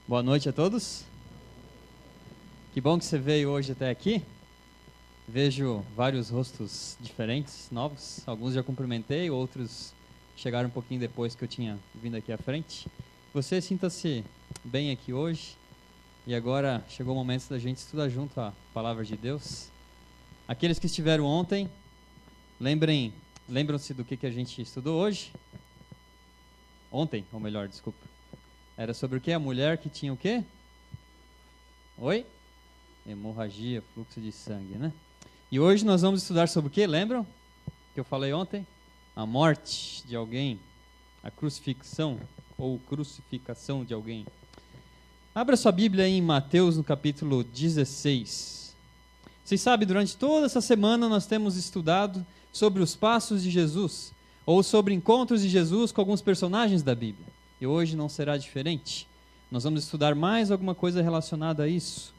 Boa noite a todos. Que bom que você veio hoje até aqui. Vejo vários rostos diferentes, novos. Alguns já cumprimentei, outros chegaram um pouquinho depois que eu tinha vindo aqui à frente. Você sinta-se bem aqui hoje. E agora chegou o momento da gente estudar junto a palavra de Deus. Aqueles que estiveram ontem, lembram-se do que a gente estudou hoje? Ontem, ou melhor, desculpa. Era sobre o que? A mulher que tinha o quê? Oi? Hemorragia, fluxo de sangue, né? E hoje nós vamos estudar sobre o que? Lembram? Que eu falei ontem? A morte de alguém, a crucifixão ou crucificação de alguém. Abra sua Bíblia aí em Mateus, no capítulo 16. Vocês sabem, durante toda essa semana nós temos estudado sobre os passos de Jesus, ou sobre encontros de Jesus com alguns personagens da Bíblia. E hoje não será diferente. Nós vamos estudar mais alguma coisa relacionada a isso,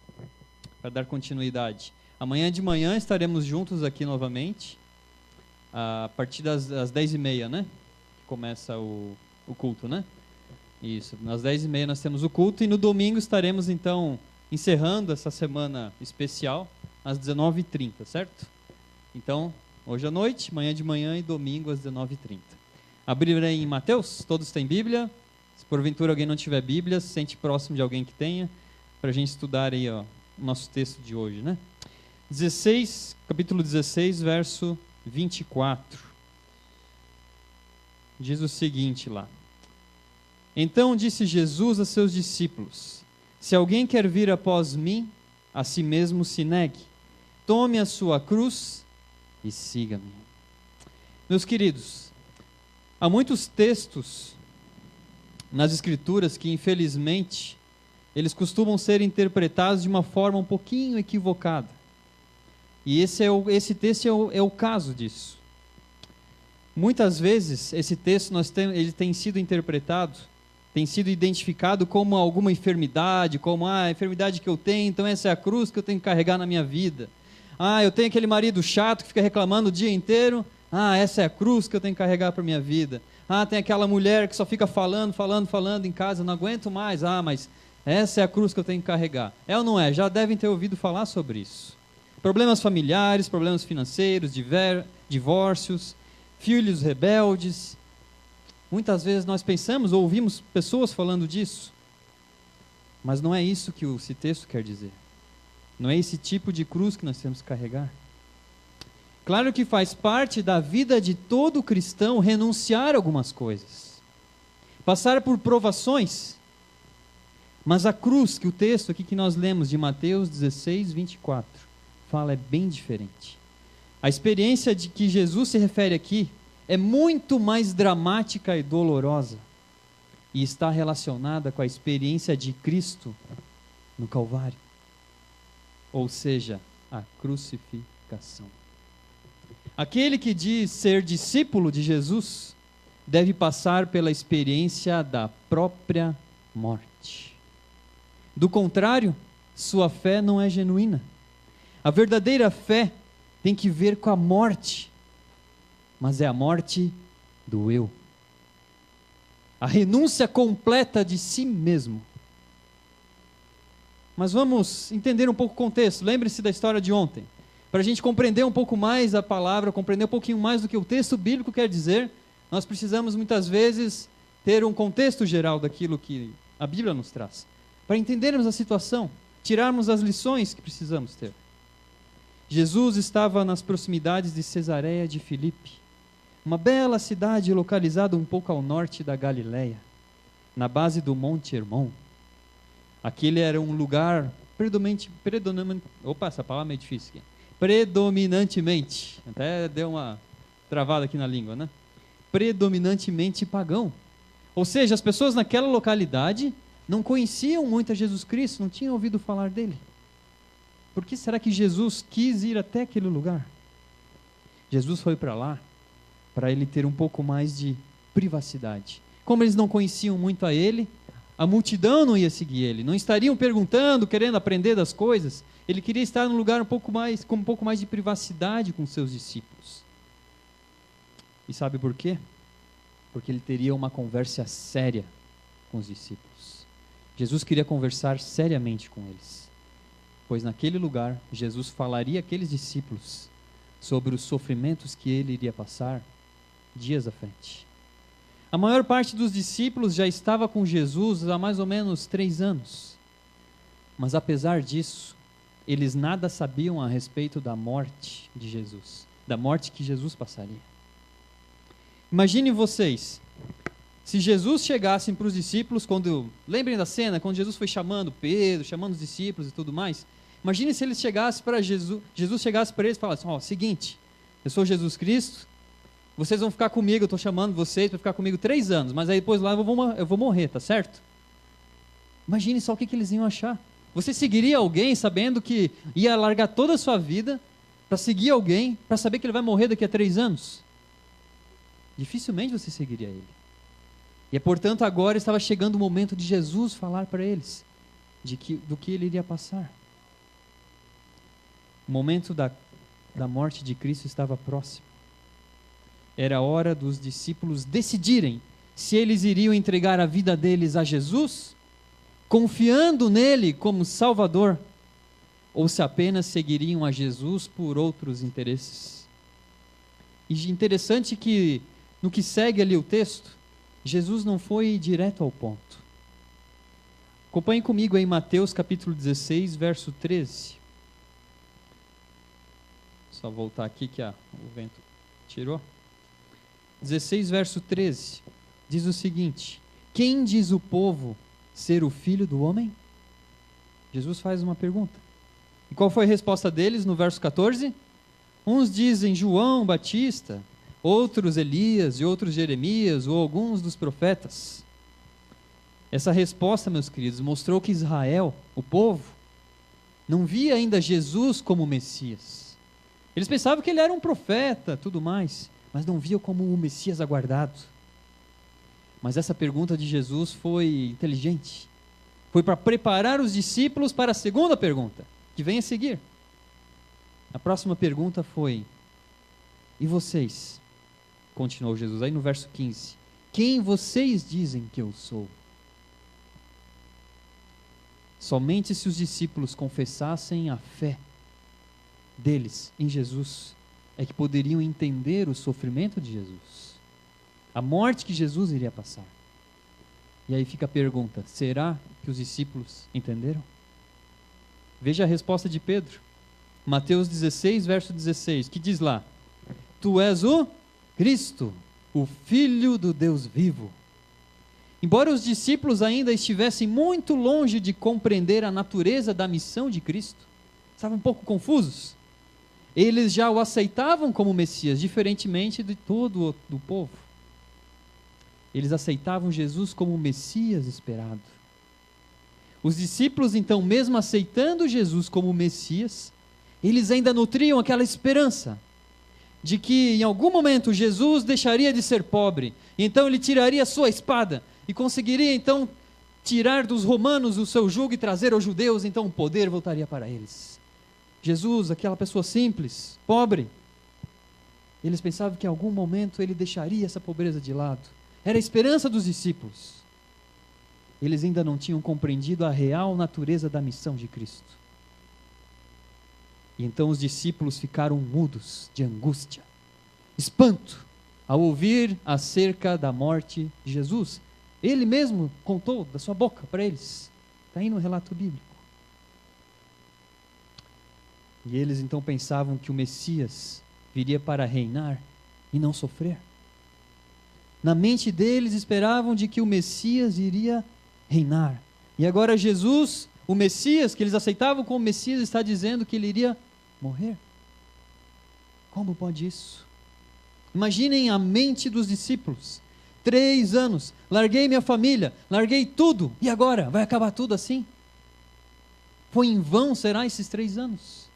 para dar continuidade. Amanhã de manhã estaremos juntos aqui novamente, a partir das 10h30, né? Começa o culto, né? Isso, às 10h30 nós temos o culto e no domingo estaremos então encerrando essa semana especial às 19h30, certo? Então, hoje à noite, amanhã de manhã e domingo às 19h30. Abrirei em Mateus, todos têm Bíblia. Se porventura alguém não tiver Bíblia, se sente próximo de alguém que tenha, para a gente estudar aí o nosso texto de hoje, né? Capítulo 16, verso 24. Diz o seguinte lá. Então disse Jesus a seus discípulos: se alguém quer vir após mim, a si mesmo se negue, tome a sua cruz e siga-me. Meus queridos, há muitos textos nas Escrituras que, infelizmente, eles costumam ser interpretados de uma forma um pouquinho equivocada. E esse texto é o caso disso. Muitas vezes, esse texto ele tem sido interpretado, tem sido identificado como alguma enfermidade, como a enfermidade que eu tenho, então essa é a cruz que eu tenho que carregar na minha vida. Eu tenho aquele marido chato que fica reclamando o dia inteiro, essa é a cruz que eu tenho que carregar para a minha vida. Tem aquela mulher que só fica falando em casa, não aguento mais. Mas essa é a cruz que eu tenho que carregar. É ou não é? Já devem ter ouvido falar sobre isso. Problemas familiares, problemas financeiros, divórcios, filhos rebeldes. Muitas vezes nós pensamos ou ouvimos pessoas falando disso. Mas não é isso que esse texto quer dizer. Não é esse tipo de cruz que nós temos que carregar. Claro que faz parte da vida de todo cristão renunciar a algumas coisas, passar por provações, mas a cruz que o texto aqui que nós lemos de Mateus 16, 24, fala é bem diferente. A experiência de que Jesus se refere aqui é muito mais dramática e dolorosa e está relacionada com a experiência de Cristo no Calvário, ou seja, a crucificação. Aquele que diz ser discípulo de Jesus deve passar pela experiência da própria morte. Do contrário, sua fé não é genuína. A verdadeira fé tem que ver com a morte, mas é a morte do eu. A renúncia completa de si mesmo. Mas vamos entender um pouco o contexto. Lembre-se da história de ontem. Para a gente compreender um pouco mais a palavra, compreender um pouquinho mais do que o texto bíblico quer dizer, nós precisamos muitas vezes ter um contexto geral daquilo que a Bíblia nos traz, para entendermos a situação, tirarmos as lições que precisamos ter. Jesus estava nas proximidades de Cesareia de Filipe, uma bela cidade localizada um pouco ao norte da Galileia, na base do Monte Hermon. Aquele era um lugar essa palavra é meio difícil aqui. Predominantemente, até deu uma travada aqui na língua, né? Predominantemente pagão. Ou seja, as pessoas naquela localidade não conheciam muito a Jesus Cristo, não tinham ouvido falar dele. Por que será que Jesus quis ir até aquele lugar? Jesus foi para lá para ele ter um pouco mais de privacidade. Como eles não conheciam muito a ele, a multidão não ia seguir ele, não estariam perguntando, querendo aprender das coisas. Ele queria estar num lugar com um pouco mais de privacidade com seus discípulos. E sabe por quê? Porque ele teria uma conversa séria com os discípulos. Jesus queria conversar seriamente com eles, pois naquele lugar Jesus falaria àqueles discípulos sobre os sofrimentos que ele iria passar dias à frente. A maior parte dos discípulos já estava com Jesus há mais ou menos 3 anos, mas apesar disso, eles nada sabiam a respeito da morte de Jesus, da morte que Jesus passaria. Imaginem vocês, se Jesus chegasse para os discípulos, lembrem da cena, quando Jesus foi chamando Pedro, chamando os discípulos e tudo mais, imagine se eles chegassem para Jesus chegasse para eles e falasse, seguinte, eu sou Jesus Cristo, vocês vão ficar comigo, eu estou chamando vocês para ficar comigo 3 anos, mas aí depois lá eu vou morrer, tá certo? Imagine só o que eles iam achar. Você seguiria alguém sabendo que ia largar toda a sua vida para seguir alguém, para saber que ele vai morrer daqui a 3 anos? Dificilmente você seguiria ele. E portanto agora estava chegando o momento de Jesus falar para eles do que ele iria passar. O momento da morte de Cristo estava próximo. Era hora dos discípulos decidirem se eles iriam entregar a vida deles a Jesus, confiando nele como Salvador, ou se apenas seguiriam a Jesus por outros interesses. E interessante que, no que segue ali o texto, Jesus não foi direto ao ponto. Acompanhe comigo aí Mateus capítulo 16, verso 13. Só voltar aqui que o vento tirou. 16, verso 13, diz o seguinte: quem diz o povo ser o Filho do Homem? Jesus faz uma pergunta. E qual foi a resposta deles no verso 14? Uns dizem João Batista, outros Elias e outros Jeremias ou alguns dos profetas. Essa resposta, meus queridos, mostrou que Israel, o povo, não via ainda Jesus como Messias. Eles pensavam que ele era um profeta, tudo mais, mas não via como o Messias aguardado. Mas essa pergunta de Jesus foi inteligente. Foi para preparar os discípulos para a segunda pergunta, que vem a seguir. A próxima pergunta foi: e vocês? Continuou Jesus aí no verso 15. Quem vocês dizem que eu sou? Somente se os discípulos confessassem a fé deles em Jesus, é que poderiam entender o sofrimento de Jesus, a morte que Jesus iria passar. E aí fica a pergunta: será que os discípulos entenderam? Veja a resposta de Pedro, Mateus 16, verso 16, que diz lá: tu és o Cristo, o Filho do Deus vivo. Embora os discípulos ainda estivessem muito longe de compreender a natureza da missão de Cristo, estavam um pouco confusos, eles já o aceitavam como Messias, diferentemente de todo o povo. Eles aceitavam Jesus como o Messias esperado. Os discípulos, então, mesmo aceitando Jesus como Messias, eles ainda nutriam aquela esperança de que em algum momento Jesus deixaria de ser pobre, e então ele tiraria a sua espada e conseguiria então tirar dos romanos o seu jugo e trazer aos judeus, então o poder voltaria para eles. Jesus, aquela pessoa simples, pobre, eles pensavam que em algum momento ele deixaria essa pobreza de lado. Era a esperança dos discípulos. Eles ainda não tinham compreendido a real natureza da missão de Cristo. E então os discípulos ficaram mudos de angústia, espanto, ao ouvir acerca da morte de Jesus. Ele mesmo contou da sua boca para eles. Está aí no relato bíblico. E eles então pensavam que o Messias viria para reinar e não sofrer. Na mente deles esperavam de que o Messias iria reinar. E agora Jesus, o Messias, que eles aceitavam como Messias, está dizendo que ele iria morrer. Como pode isso? Imaginem a mente dos discípulos. 3 anos, larguei minha família, larguei tudo, e agora? Vai acabar tudo assim? Foi em vão, será, esses 3 anos?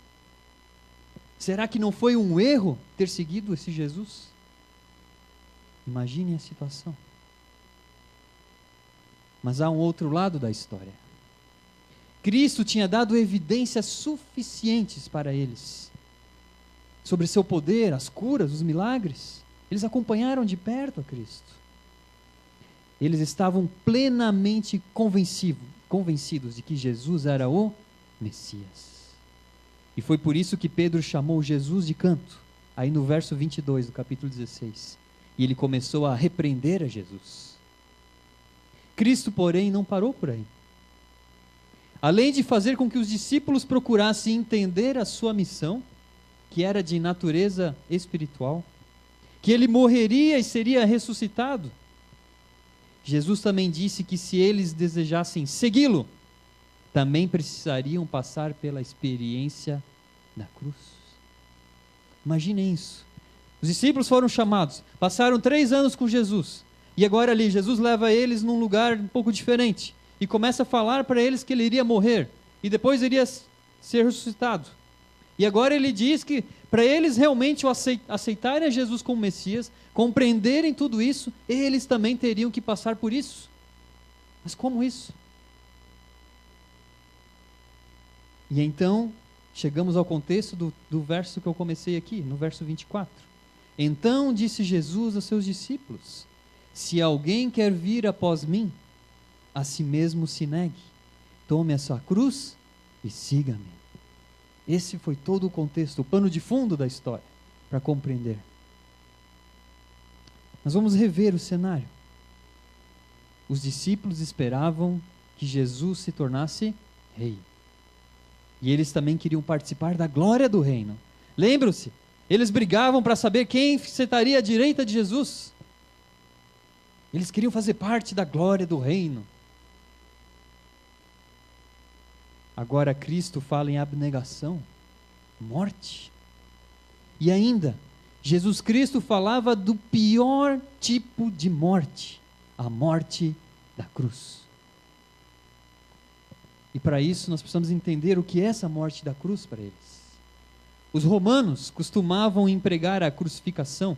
Será que não foi um erro ter seguido esse Jesus? Imaginem a situação. Mas há um outro lado da história. Cristo tinha dado evidências suficientes para eles sobre seu poder, as curas, os milagres. Eles acompanharam de perto a Cristo. Eles estavam plenamente convencidos de que Jesus era o Messias. E foi por isso que Pedro chamou Jesus de canto, aí no verso 22 do capítulo 16. E ele começou a repreender a Jesus. Cristo, porém, não parou por aí. Além de fazer com que os discípulos procurassem entender a sua missão, que era de natureza espiritual, que ele morreria e seria ressuscitado, Jesus também disse que se eles desejassem segui-lo, também precisariam passar pela experiência da cruz. Imaginem isso. Os discípulos foram chamados, passaram 3 anos com Jesus, e agora ali Jesus leva eles num lugar um pouco diferente, e começa a falar para eles que ele iria morrer, e depois iria ser ressuscitado. E agora ele diz que para eles realmente aceitarem a Jesus como Messias, compreenderem tudo isso, eles também teriam que passar por isso. Mas como isso? E então, chegamos ao contexto do verso que eu comecei aqui, no verso 24. Então disse Jesus a seus discípulos: se alguém quer vir após mim, a si mesmo se negue, tome a sua cruz e siga-me. Esse foi todo o contexto, o pano de fundo da história, para compreender. Nós vamos rever o cenário. Os discípulos esperavam que Jesus se tornasse rei. E eles também queriam participar da glória do reino. Lembram-se? Eles brigavam para saber quem sentaria à direita de Jesus. Eles queriam fazer parte da glória do reino. Agora Cristo fala em abnegação, morte. E ainda, Jesus Cristo falava do pior tipo de morte, a morte da cruz. E para isso nós precisamos entender o que é essa morte da cruz para eles. Os romanos costumavam empregar a crucificação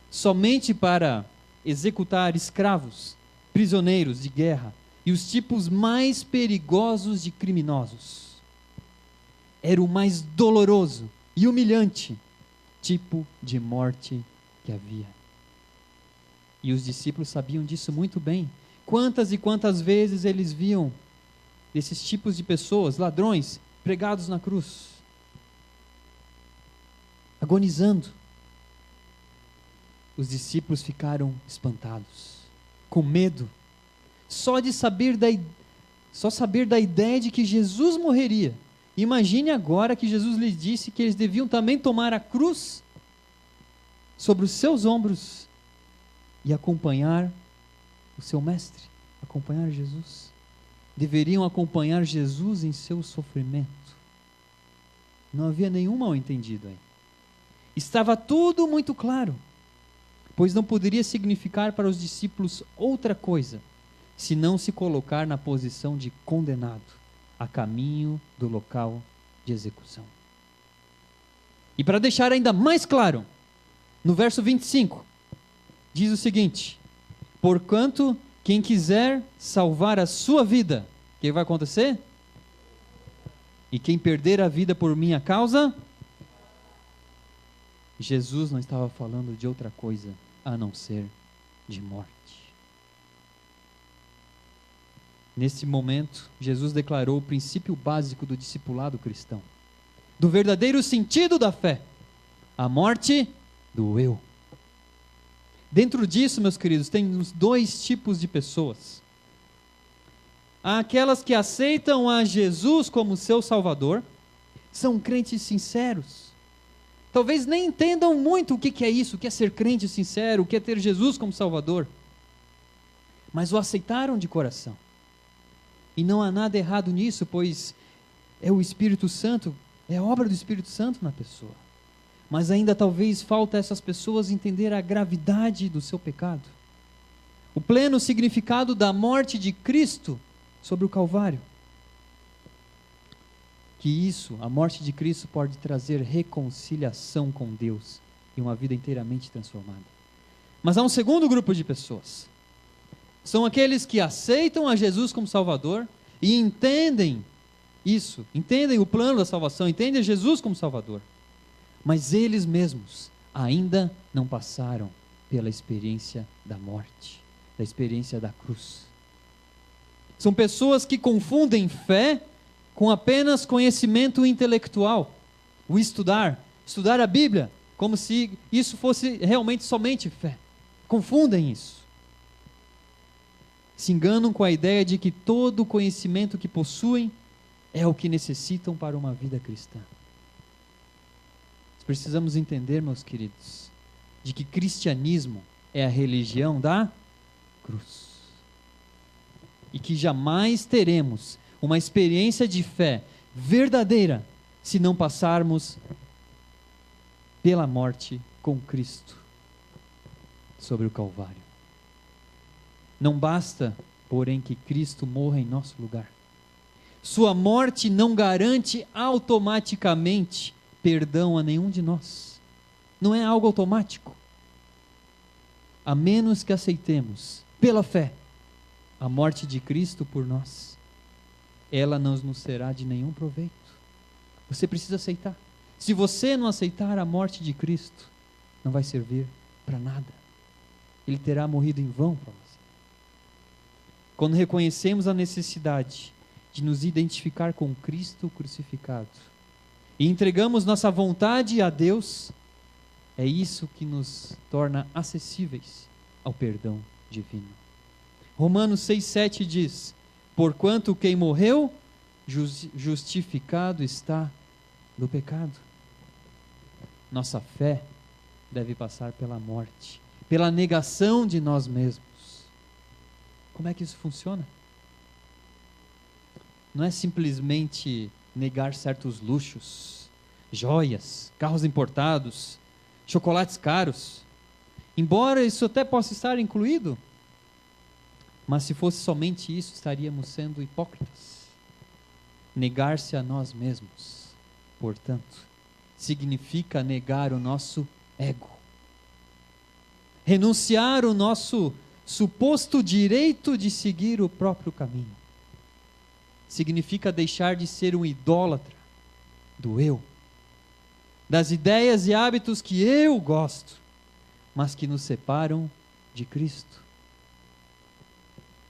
somente para executar escravos, prisioneiros de guerra e os tipos mais perigosos de criminosos. Era o mais doloroso e humilhante tipo de morte que havia. E os discípulos sabiam disso muito bem. Quantas e quantas vezes eles viam desses tipos de pessoas, ladrões, pregados na cruz, agonizando. Os discípulos ficaram espantados, com medo, só saber da ideia de que Jesus morreria. Imagine agora que Jesus lhes disse que eles deviam também tomar a cruz sobre os seus ombros e acompanhar o seu mestre, acompanhar Jesus. Deveriam acompanhar Jesus em seu sofrimento. Não havia nenhum mal-entendido aí. Estava tudo muito claro, pois não poderia significar para os discípulos outra coisa, senão se colocar na posição de condenado, a caminho do local de execução. E para deixar ainda mais claro, no verso 25, diz o seguinte: porquanto quem quiser salvar a sua vida, o que vai acontecer? E quem perder a vida por minha causa, Jesus não estava falando de outra coisa a não ser de morte. Nesse momento, Jesus declarou o princípio básico do discipulado cristão, do verdadeiro sentido da fé, a morte do eu. Dentro disso, meus queridos, tem uns 2 tipos de pessoas. Há aquelas que aceitam a Jesus como seu Salvador, são crentes sinceros. Talvez nem entendam muito o que é isso, o que é ser crente sincero, o que é ter Jesus como Salvador. Mas o aceitaram de coração. E não há nada errado nisso, pois é o Espírito Santo, é a obra do Espírito Santo na pessoa. Mas ainda talvez falta a essas pessoas entender a gravidade do seu pecado. O pleno significado da morte de Cristo sobre o Calvário. Que isso, a morte de Cristo, pode trazer reconciliação com Deus e uma vida inteiramente transformada. Mas há um segundo grupo de pessoas. São aqueles que aceitam a Jesus como Salvador e entendem isso, entendem o plano da salvação, entendem Jesus como Salvador. Mas eles mesmos ainda não passaram pela experiência da morte, da experiência da cruz. São pessoas que confundem fé com apenas conhecimento intelectual. O estudar a Bíblia, como se isso fosse realmente somente fé. Confundem isso. Se enganam com a ideia de que todo o conhecimento que possuem é o que necessitam para uma vida cristã. Nós precisamos entender, meus queridos, de que cristianismo é a religião da cruz. E que jamais teremos uma experiência de fé verdadeira se não passarmos pela morte com Cristo sobre o Calvário. Não basta, porém, que Cristo morra em nosso lugar. Sua morte não garante automaticamente perdão a nenhum de nós. Não é algo automático. A menos que aceitemos, pela fé, a morte de Cristo por nós, ela não nos será de nenhum proveito. Você precisa aceitar. Se você não aceitar a morte de Cristo, não vai servir para nada. Ele terá morrido em vão para você. Quando reconhecemos a necessidade de nos identificar com Cristo crucificado e entregamos nossa vontade a Deus, é isso que nos torna acessíveis ao perdão divino. Romanos 6,7 diz: porquanto quem morreu, justificado está do pecado. Nossa fé deve passar pela morte, pela negação de nós mesmos. Como é que isso funciona? Não é simplesmente negar certos luxos, joias, carros importados, chocolates caros. Embora isso até possa estar incluído, mas se fosse somente isso, estaríamos sendo hipócritas. Negar-se a nós mesmos, portanto, significa negar o nosso ego. Renunciar o nosso suposto direito de seguir o próprio caminho. Significa deixar de ser um idólatra do eu, das ideias e hábitos que eu gosto, mas que nos separam de Cristo,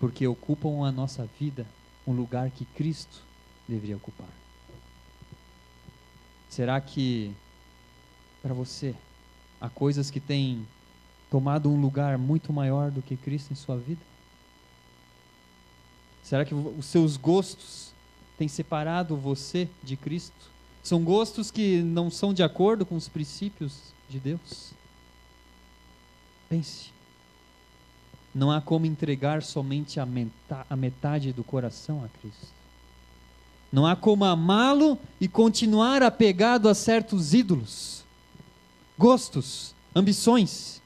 porque ocupam a nossa vida um lugar que Cristo deveria ocupar. Será que para você há coisas que têm tomado um lugar muito maior do que Cristo em sua vida? Será que os seus gostos têm separado você de Cristo? São gostos que não são de acordo com os princípios de Deus? Pense. Não há como entregar somente a metade do coração a Cristo. Não há como amá-lo e continuar apegado a certos ídolos, gostos, ambições.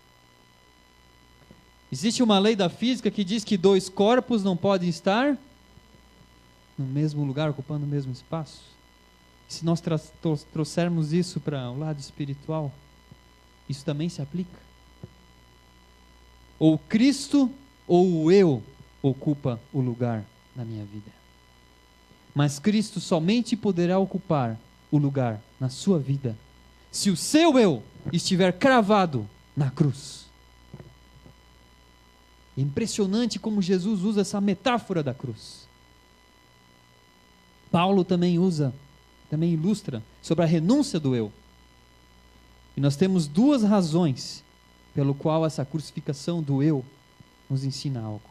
Existe uma lei da física que diz que dois corpos não podem estar no mesmo lugar, ocupando o mesmo espaço. Se nós trouxermos isso para o lado espiritual, isso também se aplica. Ou Cristo ou o eu ocupa o lugar na minha vida. Mas Cristo somente poderá ocupar o lugar na sua vida se o seu eu estiver cravado na cruz. É impressionante como Jesus usa essa metáfora da cruz. Paulo também ilustra sobre a renúncia do eu. E nós temos duas razões pelo qual essa crucificação do eu nos ensina algo.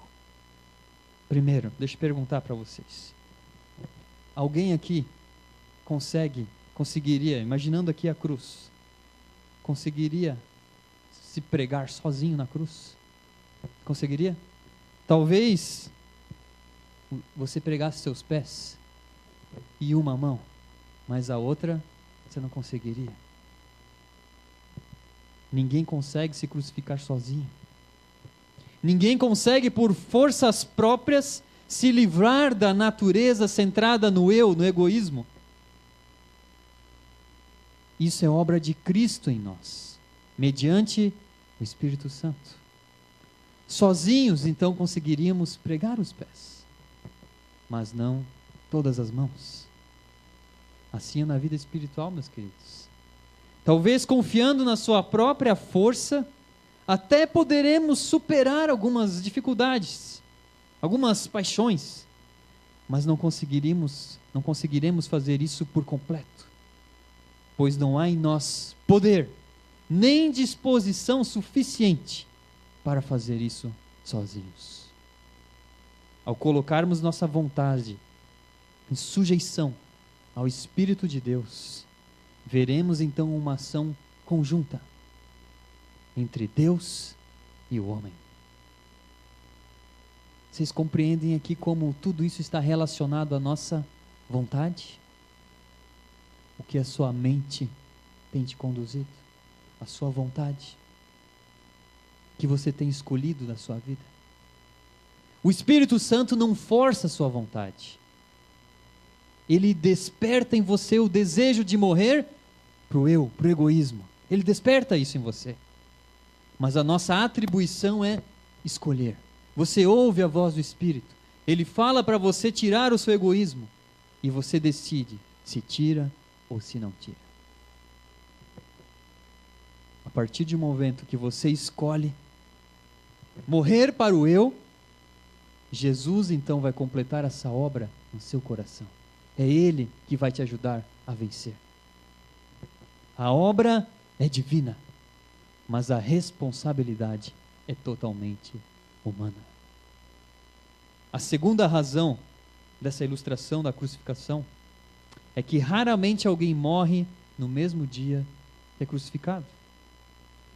Primeiro, deixa eu perguntar para vocês. Alguém aqui conseguiria, imaginando aqui a cruz, conseguiria se pregar sozinho na cruz? Conseguiria? Talvez você pregasse seus pés e uma mão, mas a outra você não conseguiria. Ninguém consegue se crucificar sozinho. Ninguém consegue por forças próprias se livrar da natureza centrada no eu, no egoísmo. Isso é obra de Cristo em nós, mediante o Espírito Santo. Sozinhos, então, conseguiríamos pregar os pés, mas não todas as mãos. Assim é na vida espiritual, meus queridos. Talvez confiando na sua própria força, até poderemos superar algumas dificuldades, algumas paixões, mas não conseguiremos fazer isso por completo, pois não há em nós poder, nem disposição suficiente para fazer isso sozinhos. Ao colocarmos nossa vontade em sujeição ao Espírito de Deus, veremos então uma ação conjunta entre Deus e o homem. Vocês compreendem aqui como tudo isso está relacionado à nossa vontade? O que a sua mente tem te conduzido? A sua vontade? Que você tem escolhido na sua vida? O Espírito Santo não força a sua vontade. Ele desperta em você o desejo de morrer para o eu, para o egoísmo. Ele desperta isso em você. Mas a nossa atribuição é escolher. Você ouve a voz do Espírito. Ele fala para você tirar o seu egoísmo. E você decide se tira ou se não tira. A partir do momento que você escolhe morrer para o eu, Jesus então vai completar essa obra no seu coração. É Ele que vai te ajudar a vencer. A obra é divina, mas a responsabilidade é totalmente humana. A segunda razão dessa ilustração da crucificação é que raramente alguém morre no mesmo dia que é crucificado.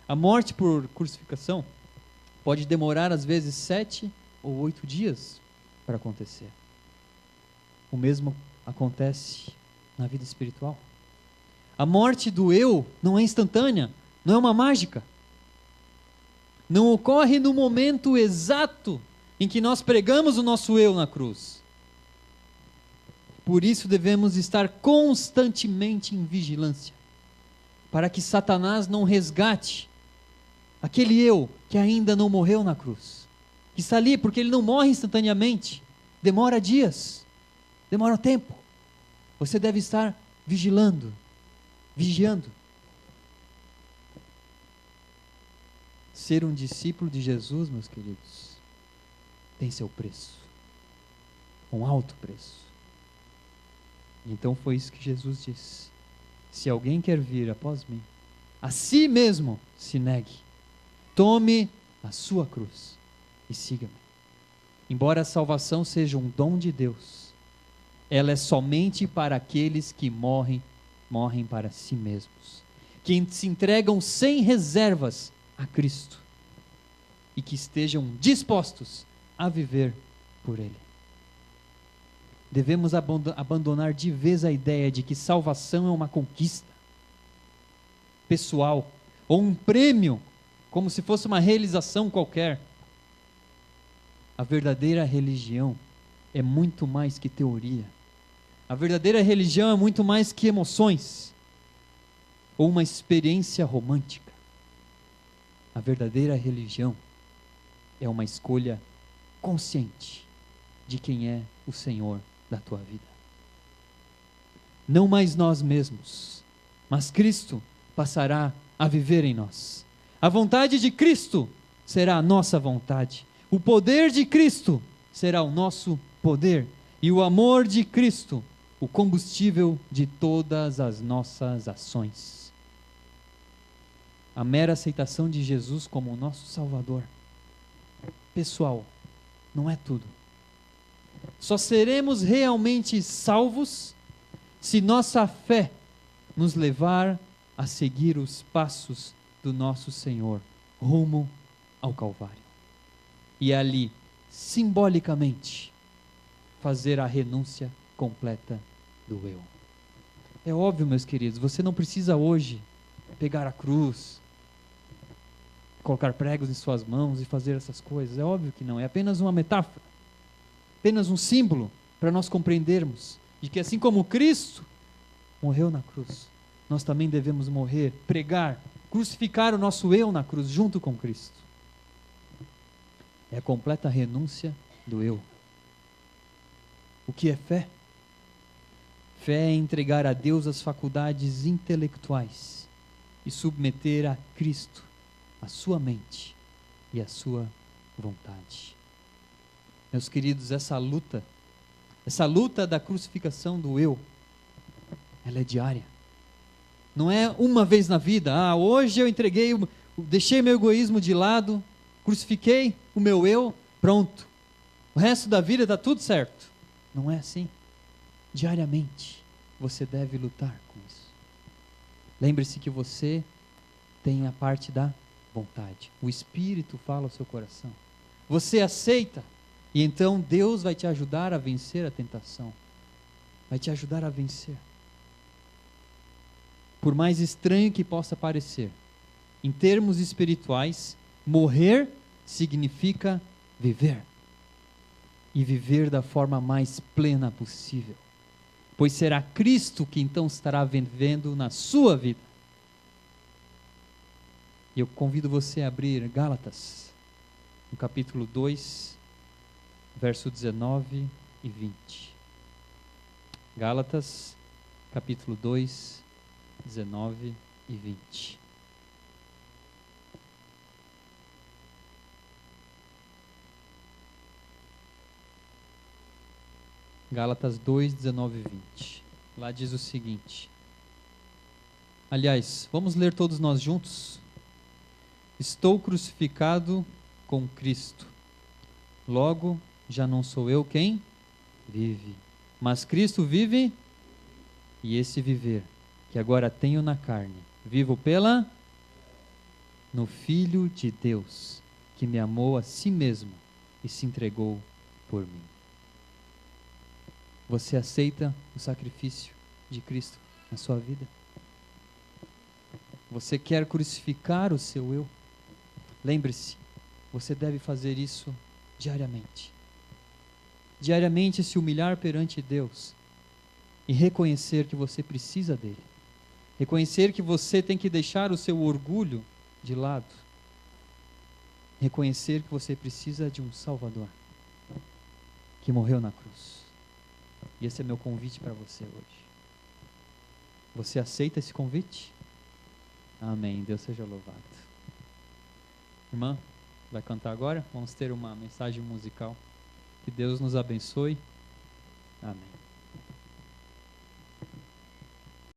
A morte por crucificação pode demorar às vezes 7 ou 8 dias para acontecer. O mesmo acontece na vida espiritual. A morte do eu não é instantânea, não é uma mágica. Não ocorre no momento exato em que nós pregamos o nosso eu na cruz. Por isso devemos estar constantemente em vigilância, para que Satanás não resgate aquele eu que ainda não morreu na cruz, que está ali porque ele não morre instantaneamente, demora dias, demora tempo. Você deve estar vigiando. Ser um discípulo de Jesus, meus queridos, tem seu preço, um alto preço. Então foi isso que Jesus disse: se alguém quer vir após mim, a si mesmo se negue, tome a sua cruz e siga-me. Embora a salvação seja um dom de Deus, ela é somente para aqueles que morrem para si mesmos, que se entregam sem reservas a Cristo e que estejam dispostos a viver por Ele. Devemos abandonar de vez a ideia de que salvação é uma conquista pessoal ou um prêmio, como se fosse uma realização qualquer. A verdadeira religião é muito mais que teoria. A verdadeira religião é muito mais que emoções ou uma experiência romântica. A verdadeira religião é uma escolha consciente de quem é o Senhor da tua vida. Não mais nós mesmos, mas Cristo passará a viver em nós. A vontade de Cristo será a nossa vontade. O poder de Cristo será o nosso poder. E o amor de Cristo, o combustível de todas as nossas ações. A mera aceitação de Jesus como o nosso Salvador pessoal não é tudo. Só seremos realmente salvos se nossa fé nos levar a seguir os passos do nosso Senhor rumo ao Calvário. E ali, simbolicamente, fazer a renúncia completa do eu. É óbvio, meus queridos, você não precisa hoje pegar a cruz, colocar pregos em suas mãos e fazer essas coisas. É óbvio que não, é apenas uma metáfora, apenas um símbolo para nós compreendermos de que assim como Cristo morreu na cruz, nós também devemos morrer, pregar, crucificar o nosso eu na cruz junto com Cristo. É a completa renúncia do eu. O que é fé? Fé é entregar a Deus as faculdades intelectuais e submeter a Cristo a sua mente e a sua vontade. Meus queridos, essa luta Essa luta da crucificação do eu, ela é diária. Não é uma vez na vida. Ah, hoje eu deixei meu egoísmo de lado, crucifiquei o meu eu, pronto. O resto da vida está tudo certo. Não é assim. Diariamente você deve lutar com isso. Lembre-se que você tem a parte da vontade. O Espírito fala ao seu coração. Você aceita, e então Deus vai te ajudar a vencer a tentação. Vai te ajudar a vencer. Por mais estranho que possa parecer, em termos espirituais, morrer significa viver. E viver da forma mais plena possível. Pois será Cristo que então estará vivendo na sua vida. E eu convido você a abrir Gálatas, no capítulo 2, verso 19 e 20. Gálatas, capítulo 2, 19 e 20. Gálatas 2, 19 e 20. Lá diz o seguinte. Aliás, vamos ler todos nós juntos? Estou crucificado com Cristo. Logo, já não sou eu quem vive, mas Cristo vive, e esse viver, que agora tenho na carne, vivo no Filho de Deus, que me amou a si mesmo e se entregou por mim. Você aceita o sacrifício de Cristo na sua vida? Você quer crucificar o seu eu? Lembre-se, você deve fazer isso diariamente. Diariamente se humilhar perante Deus e reconhecer que você precisa dele. Reconhecer que você tem que deixar o seu orgulho de lado. Reconhecer que você precisa de um Salvador que morreu na cruz. E esse é meu convite para você hoje. Você aceita esse convite? Amém. Deus seja louvado. Irmã, vai cantar agora? Vamos ter uma mensagem musical. Que Deus nos abençoe. Amém.